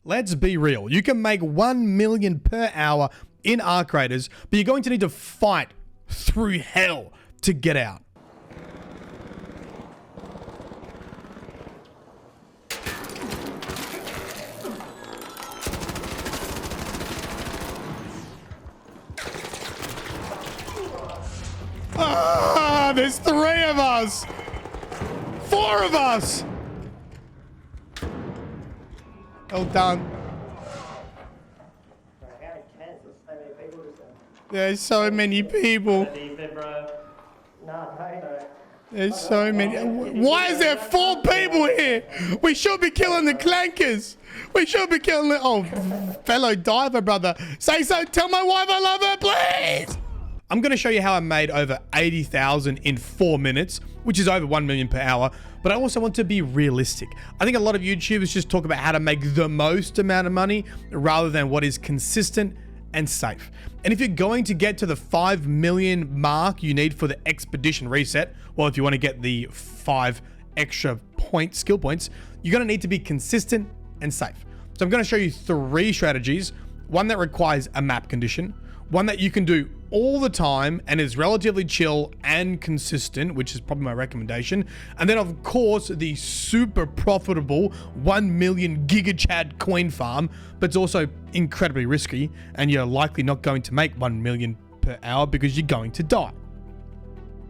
Let's be real. You can make 1 million per hour in Arc Raiders, but you're going to need to fight through hell to get out. There's 3 of us. 4 of us. Well done. There's so many people. There's so many. Why is there 4 people here? We should be killing the clankers. We should be killing the... Oh, fellow diver brother. Say so. Tell my wife I love her, please. I'm going to show you how I made over 80,000 in 4 minutes, which is over 1 million per hour. But I also want to be realistic. I think a lot of YouTubers just talk about how to make the most amount of money rather than what is consistent and safe. And if you're going to get to the 5 million mark you need for the expedition reset, well, if you want to get the 5 extra skill points, you're going to need to be consistent and safe. So I'm going to show you 3 strategies. One that requires a map condition, one that you can do all the time and is relatively chill and consistent, which is probably my recommendation. And then of course, the super profitable 1 million GigaChad coin farm, but it's also incredibly risky and you're likely not going to make 1 million per hour because you're going to die.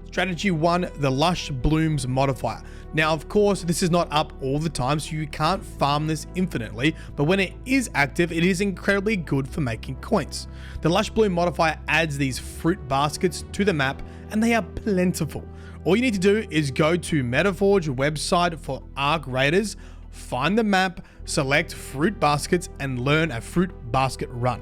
Strategy 1, the Lush Blooms modifier. Now, of course, this is not up all the time, so you can't farm this infinitely, but when it is active, it is incredibly good for making coins. The Lush Bloom modifier adds these fruit baskets to the map, and they are plentiful. All you need to do is go to Metaforge website for Arc Raiders, find the map, select fruit baskets, and learn a fruit basket run.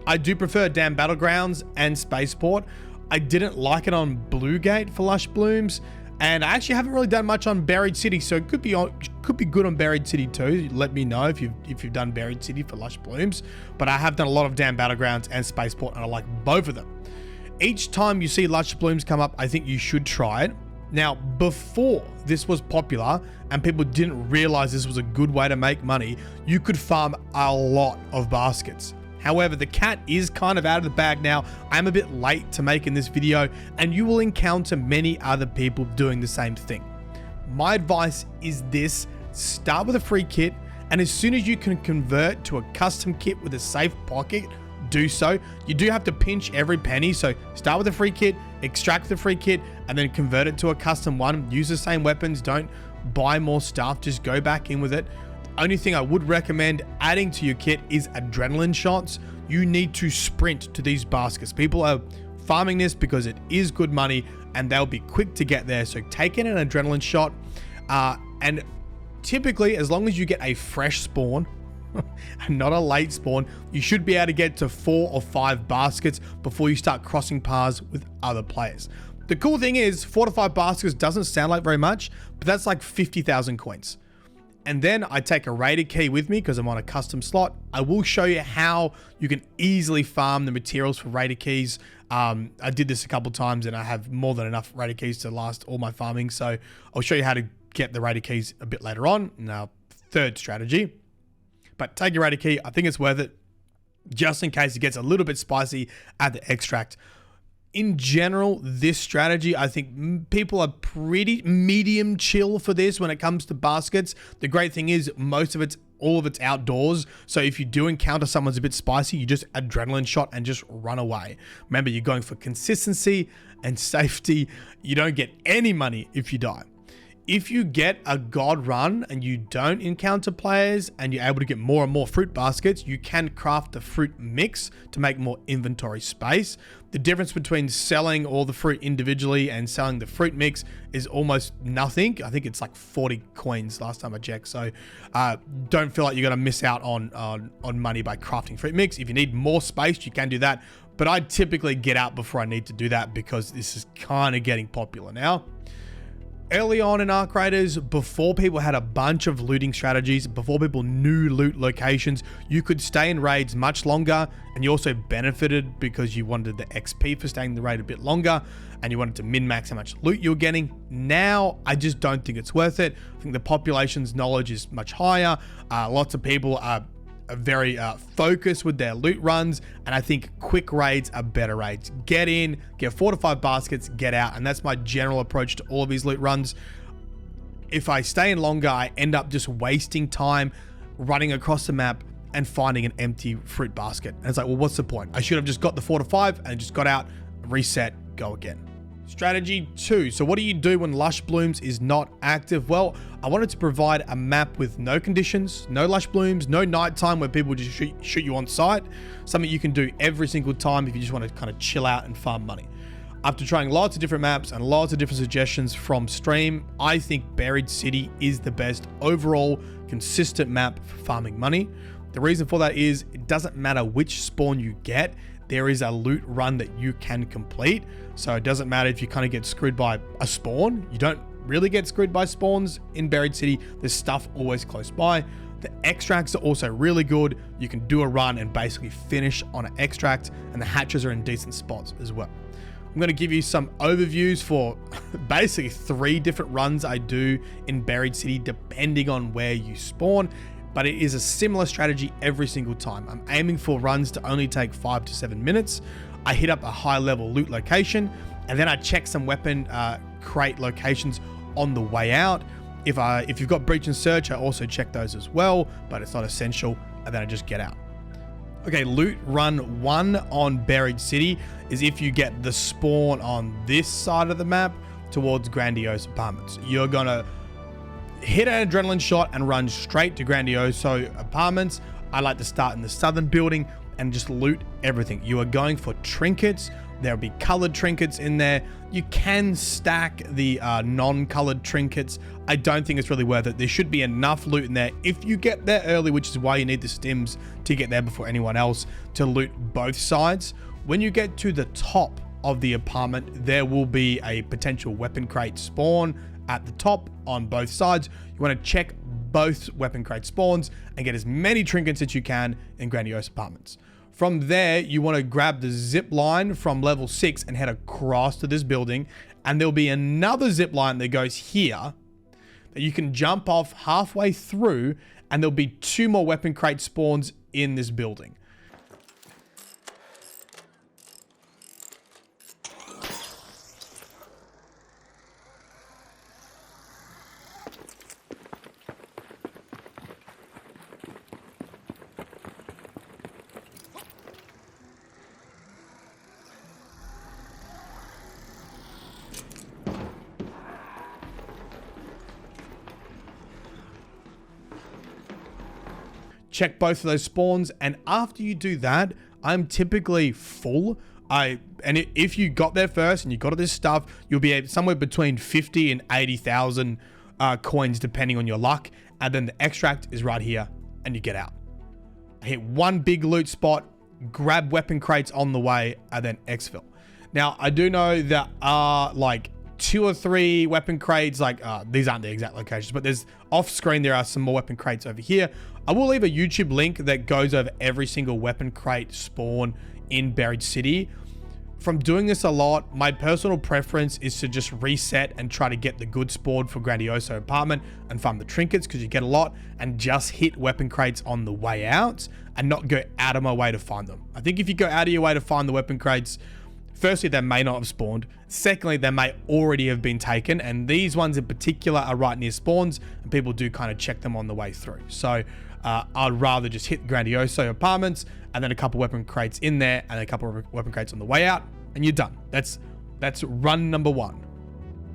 I do prefer Damn Battlegrounds and Spaceport. I didn't like it on Bluegate for Lush Blooms, and I actually haven't really done much on Buried City, so it could be good on Buried City too. Let me know if you've done Buried City for Lush Blooms, but I have done a lot of Damn Battlegrounds and Spaceport, and I like both of them. Each time you see Lush Blooms come up, I think you should try it. Now, before this was popular and people didn't realize this was a good way to make money, you could farm a lot of baskets. However, the cat is kind of out of the bag now. I'm a bit late to making this video, and you will encounter many other people doing the same thing. My advice is this: start with a free kit, and as soon as you can convert to a custom kit with a safe pocket, do so. You do have to pinch every penny, so start with a free kit, extract the free kit, and then convert it to a custom one. Use the same weapons, don't buy more stuff, just go back in with it. Only thing I would recommend adding to your kit is adrenaline shots. You need to sprint to these baskets. People are farming this because it is good money and they'll be quick to get there. So take in an adrenaline shot, and typically as long as you get a fresh spawn and not a late spawn, you should be able to get to 4 or 5 baskets before you start crossing paths with other players. The cool thing is 4 to 5 baskets doesn't sound like very much, but that's like 50,000 coins. And then I take a raider key with me because I'm on a custom slot. I will show you how you can easily farm the materials for raider keys. I did this a couple times and I have more than enough raider keys to last all my farming. So I'll show you how to get the raider keys a bit later on in our 3rd strategy. But take your raider key. I think it's worth it just in case it gets a little bit spicy at the extract. In general, this strategy, I think people are pretty medium chill for this when it comes to baskets. The great thing is all of it's outdoors. So if you do encounter someone's a bit spicy, you just adrenaline shot and just run away. Remember, you're going for consistency and safety. You don't get any money if you die. If you get a god run and you don't encounter players and you're able to get more and more fruit baskets, you can craft the fruit mix to make more inventory space. The difference between selling all the fruit individually and selling the fruit mix is almost nothing. I think it's like 40 coins last time I checked. So don't feel like you're going to miss out on money by crafting fruit mix. If you need more space, you can do that. But I typically get out before I need to do that because this is kind of getting popular now. Early on in Arc Raiders, before people had a bunch of looting strategies, before people knew loot locations, you could stay in raids much longer, and you also benefited because you wanted the XP for staying in the raid a bit longer, and you wanted to min-max how much loot you were getting. Now, I just don't think it's worth it. I think the population's knowledge is much higher. Lots of people are very focused with their loot runs, and I think quick raids are better raids. Get in, get 4 to 5 baskets, get out, and that's my general approach to all of these loot runs. If I stay in longer, I end up just wasting time running across the map and finding an empty fruit basket. And it's like, well, what's the point? I should have just got the 4 to 5 and just got out, reset, go again. Strategy 2. So what do you do when Lush Blooms is not active? Well, I wanted to provide a map with no conditions, no Lush Blooms, no nighttime where people just shoot you on sight. Something you can do every single time if you just want to kind of chill out and farm money. After trying lots of different maps and lots of different suggestions from stream, I think Buried City is the best overall consistent map for farming money. The reason for that is it doesn't matter which spawn you get, there is a loot run that you can complete. So it doesn't matter if you kind of get screwed by a spawn. You don't really get screwed by spawns in Buried City. There's stuff always close by. The extracts are also really good. You can do a run and basically finish on an extract, and the hatches are in decent spots as well. I'm going to give you some overviews for basically 3 different runs I do in Buried City depending on where you spawn, but it is a similar strategy every single time. I'm aiming for runs to only take 5 to 7 minutes. I hit up a high level loot location, and then I check some weapon crate locations on the way out. If you've got breach and search, I also check those as well, but it's not essential, and then I just get out. Okay, loot run 1 on Buried City is if you get the spawn on this side of the map towards Grandiose Apartments. You're gonna hit an adrenaline shot and run straight to Grandioso Apartments. I like to start in the southern building and just loot everything. You are going for trinkets. There'll be colored trinkets in there. You can stack the non-colored trinkets. I don't think it's really worth it. There should be enough loot in there if you get there early, which is why you need the stims to get there before anyone else to loot both sides. When you get to the top of the apartment, there will be a potential weapon crate spawn at the top on both sides. You want to check both weapon crate spawns and get as many trinkets as you can in Grandiose Apartments. From there, you want to grab the zip line from level 6 and head across to this building, and there'll be another zip line that goes here that you can jump off halfway through, and there'll be 2 more weapon crate spawns in this building. Check both of those spawns, and after you do that, I'm typically full. If you got there first and you got all this stuff, you'll be somewhere between 50 and 80,000 coins depending on your luck, and then the extract is right here and you get out. Hit one big loot spot, grab weapon crates on the way, and then exfil. Now I do know that like 2 or 3 weapon crates, like these aren't the exact locations, but there's off screen there are some more weapon crates over here. I will leave a YouTube link that goes over every single weapon crate spawn in Buried City. From doing this a lot, my personal preference is to just reset and try to get the good spawn for Grandioso Apartment and farm the trinkets because you get a lot, and just hit weapon crates on the way out and not go out of my way to find them. I think if you go out of your way to find the weapon crates, firstly, they may not have spawned. Secondly, they may already have been taken. And these ones in particular are right near spawns, and people do kind of check them on the way through. So I'd rather just hit Grandioso Apartments and then a couple weapon crates in there and a couple of weapon crates on the way out, and you're done. That's run number 1.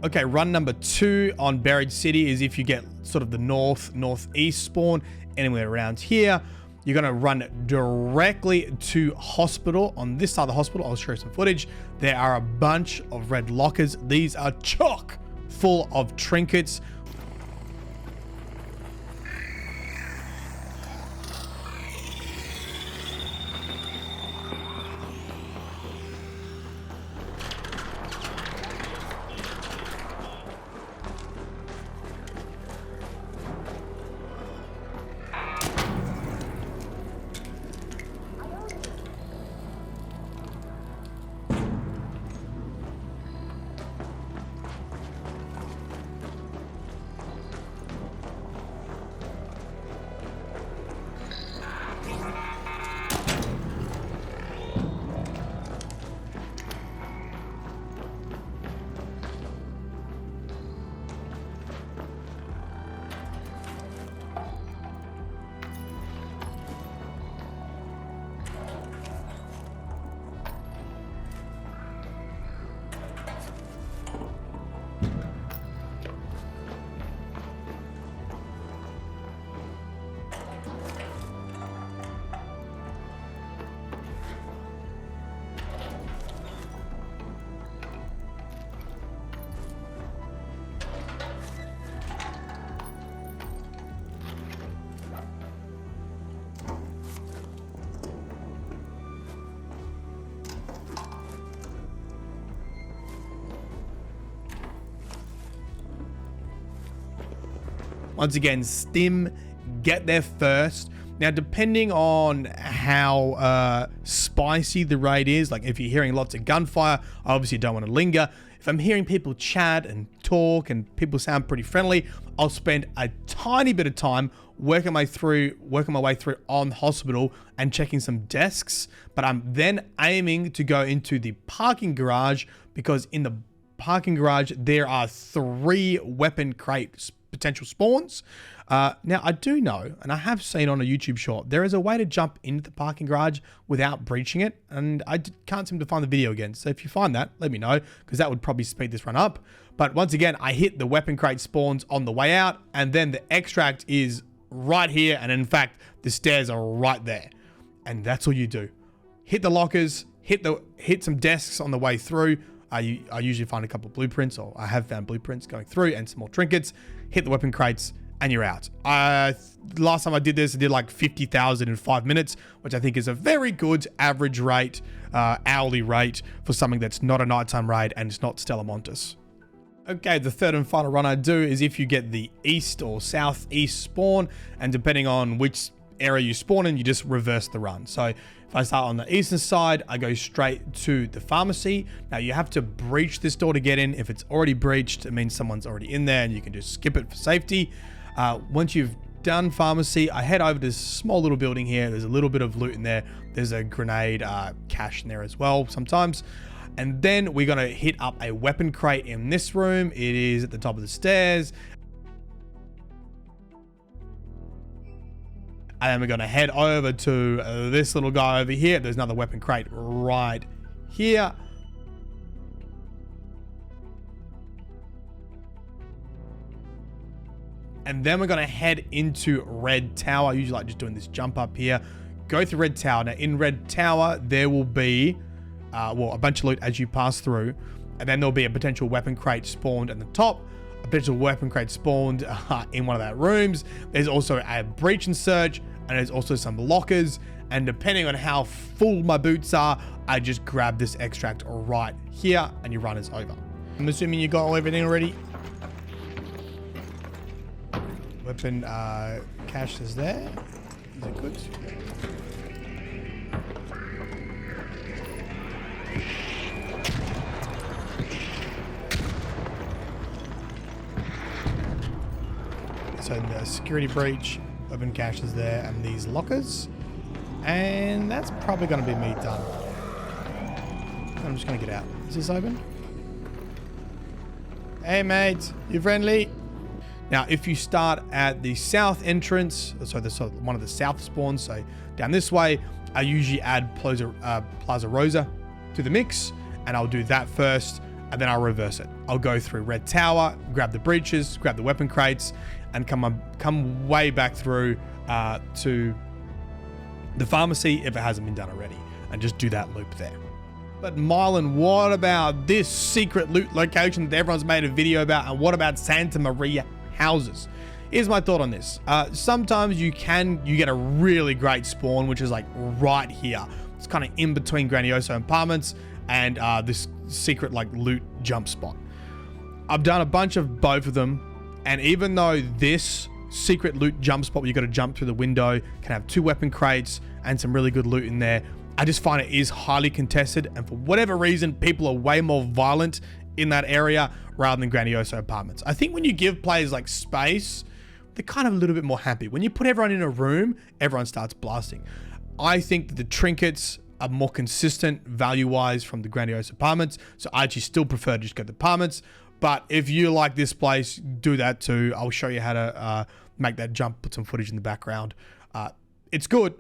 Okay, run number 2 on Buried City is if you get sort of the northeast spawn anywhere around here. You're going to run directly to hospital. On this side of the hospital, I'll show you some footage. There are a bunch of red lockers. These are chock full of trinkets. Once again, stim, get there first. Now, depending on how spicy the raid is, like if you're hearing lots of gunfire, I obviously don't want to linger. If I'm hearing people chat and talk and people sound pretty friendly, I'll spend a tiny bit of time working my way through on hospital and checking some desks. But I'm then aiming to go into the parking garage, because in the parking garage there are 3 weapon crate potential spawns. Now, I do know, and I have seen on a YouTube short, there is a way to jump into the parking garage without breaching it, and I can't seem to find the video again. So if you find that, let me know, because that would probably speed this run up. But once again, I hit the weapon crate spawns on the way out, and then the extract is right here, and in fact, the stairs are right there. And that's all you do. Hit the lockers, hit some desks on the way through. I usually find a couple of blueprints, or I have found blueprints going through, and some more trinkets. Hit the weapon crates, and you're out. Last time I did this, I did like 50,000 in 5 minutes, which I think is a very good average rate, hourly rate for something that's not a nighttime raid and it's not Stella Montis. Okay, the third and final run I do is if you get the east or southeast spawn, and depending on which area you spawn in, you just reverse the run. So if I start on the eastern side, I go straight to the pharmacy. Now you have to breach this door to get in. If it's already breached, it means someone's already in there and you can just skip it for safety. Once you've done pharmacy, I head over to this small little building here. There's a little bit of loot in there. There's a grenade cache in there as well sometimes. And then we're going to hit up a weapon crate in this room. It is at the top of the stairs. And then we're going to head over to this little guy over here. There's another weapon crate right here. And then we're going to head into Red Tower. I usually like just doing this jump up here. Go through Red Tower. Now in Red Tower, there will be a bunch of loot as you pass through. And then there'll be a potential weapon crate spawned at the top. A potential weapon crate spawned in one of that rooms. There's also a breach and search. And there's also some lockers. And depending on how full my boots are, I just grab this extract right here and your run is over. I'm assuming you got everything already. Weapon cache is there. Is it good? So the security breach, weapon cache is there, and these lockers. And that's probably going to be me done. I'm just going to get out. Is this open? Hey mate, you friendly? Now, if you start at the south entrance, so one of the south spawns, so down this way, I usually add Plaza Rosa to the mix, and I'll do that first, and then I'll reverse it. I'll go through Red Tower, grab the breaches, grab the weapon crates, and come way back through to the pharmacy if it hasn't been done already, and just do that loop there. But Mylan, what about this secret loot location that everyone's made a video about, and what about Santa Maria houses? Here's my thought on this. Sometimes you get a really great spawn, which is like right here. It's kind of in between Grandioso Apartments and this secret like loot jump spot. I've done a bunch of both of them, and even though this secret loot jump spot where you got to jump through the window can have 2 weapon crates and some really good loot in there, I just find it is highly contested, and for whatever reason, people are way more violent in that area rather than Grandioso Apartments. I think when you give players like space, they're kind of a little bit more happy. When you put everyone in a room, everyone starts blasting. I think that the trinkets are more consistent value-wise from the Grandioso Apartments, so I actually still prefer to just go to the Apartments. But if you like this place, do that too. I'll show you how to make that jump, put some footage in the background. It's good.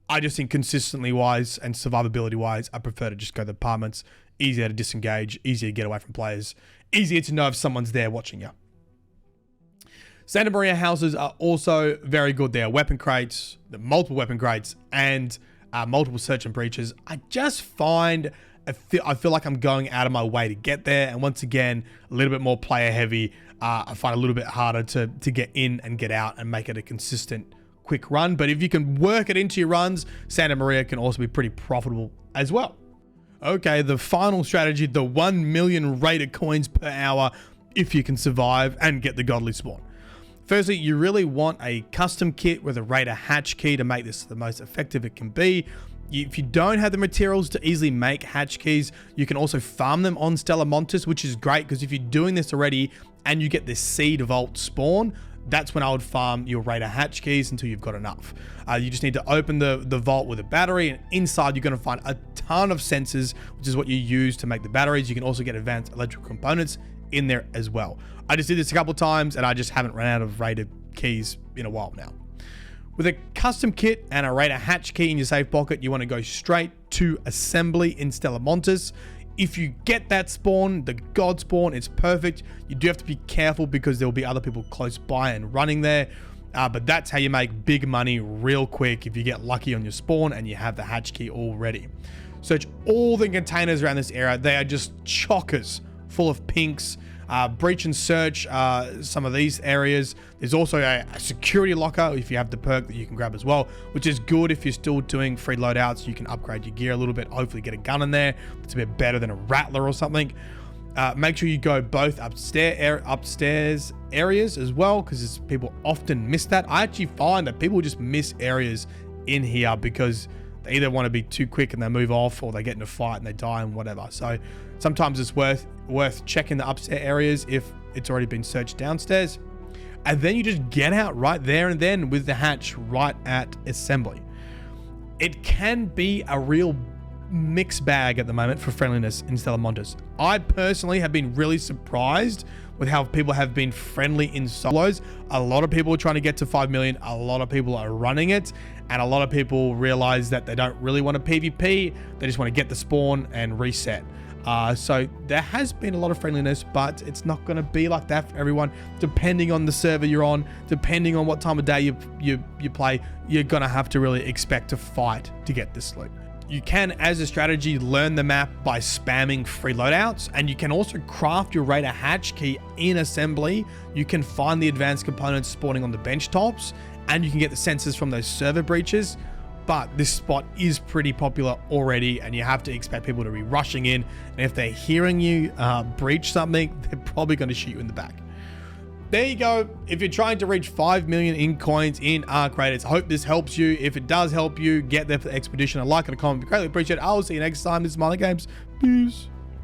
I just think consistently wise and survivability wise, I prefer to just go to the Apartments. Easier to disengage, easier to get away from players, easier to know if someone's there watching you. Santa Maria houses are also very good. There are weapon crates, the multiple weapon crates, and multiple search and breaches. I just find I feel like I'm going out of my way to get there, and once again, a little bit more player heavy. I find it a little bit harder to get in and get out and make it a consistent quick run. But if you can work it into your runs, Santa Maria can also be pretty profitable as well. Okay, the final strategy, the 1 million rated coins per hour if you can survive and get the godly spawn. Firstly, you really want a custom kit with a Raider hatch key to make this the most effective it can be. If you don't have the materials to easily make hatch keys, you can also farm them on Stella Montis, which is great because if you're doing this already and you get this seed vault spawn, that's when I would farm your Raider hatch keys until you've got enough. You just need to open the vault with a battery, and inside you're going to find a ton of sensors, which is what you use to make the batteries. You can also get advanced electrical components in there as well. I just did this a couple of times and I just haven't run out of Raider keys in a while now. With a custom kit and a Raider hatch key in your safe pocket, you want to go straight to assembly in Stella Montis. If you get that spawn, the God spawn, it's perfect. You do have to be careful because there will be other people close by and running there. But that's how you make big money real quick if you get lucky on your spawn and you have the hatch key already. Search all the containers around this area. They are just chockers full of pinks. Breach and search some of these areas. There's also a security locker if you have the perk that you can grab as well, which is good if you're still doing free loadouts. You can upgrade your gear a little bit, hopefully get a gun in there. It's a bit better than a rattler or something. Make sure you go both upstairs areas as well, because people often miss that. I actually find that people just miss areas in here because they either want to be too quick and they move off, or they get in a fight and they die and whatever. So sometimes it's worth checking the upstairs areas if it's already been searched downstairs. And then you just get out right there and then with the hatch right at assembly. It can be a real mixed bag at the moment for friendliness in Stella Montis. I personally have been really surprised with how people have been friendly in solos. A lot of people are trying to get to 5 million. A lot of people are running it. And a lot of people realize that they don't really want to PvP. They just want to get the spawn and reset. So there has been a lot of friendliness, but it's not going to be like that for everyone. Depending on the server you're on, depending on what time of day you play, you're going to have to really expect to fight to get this loot. You can, as a strategy, learn the map by spamming free loadouts, and you can also craft your Raider hatch key in assembly. You can find the advanced components spawning on the bench tops, and you can get the sensors from those server breaches. But this spot is pretty popular already, and you have to expect people to be rushing in. And if they're hearing you breach something, they're probably going to shoot you in the back. There you go. If you're trying to reach 5 million in coins in Arc Raiders, I hope this helps you. If it does help you, get there for the expedition. A like and a comment would be greatly appreciated. I will see you next time. This is Montis Games. Peace.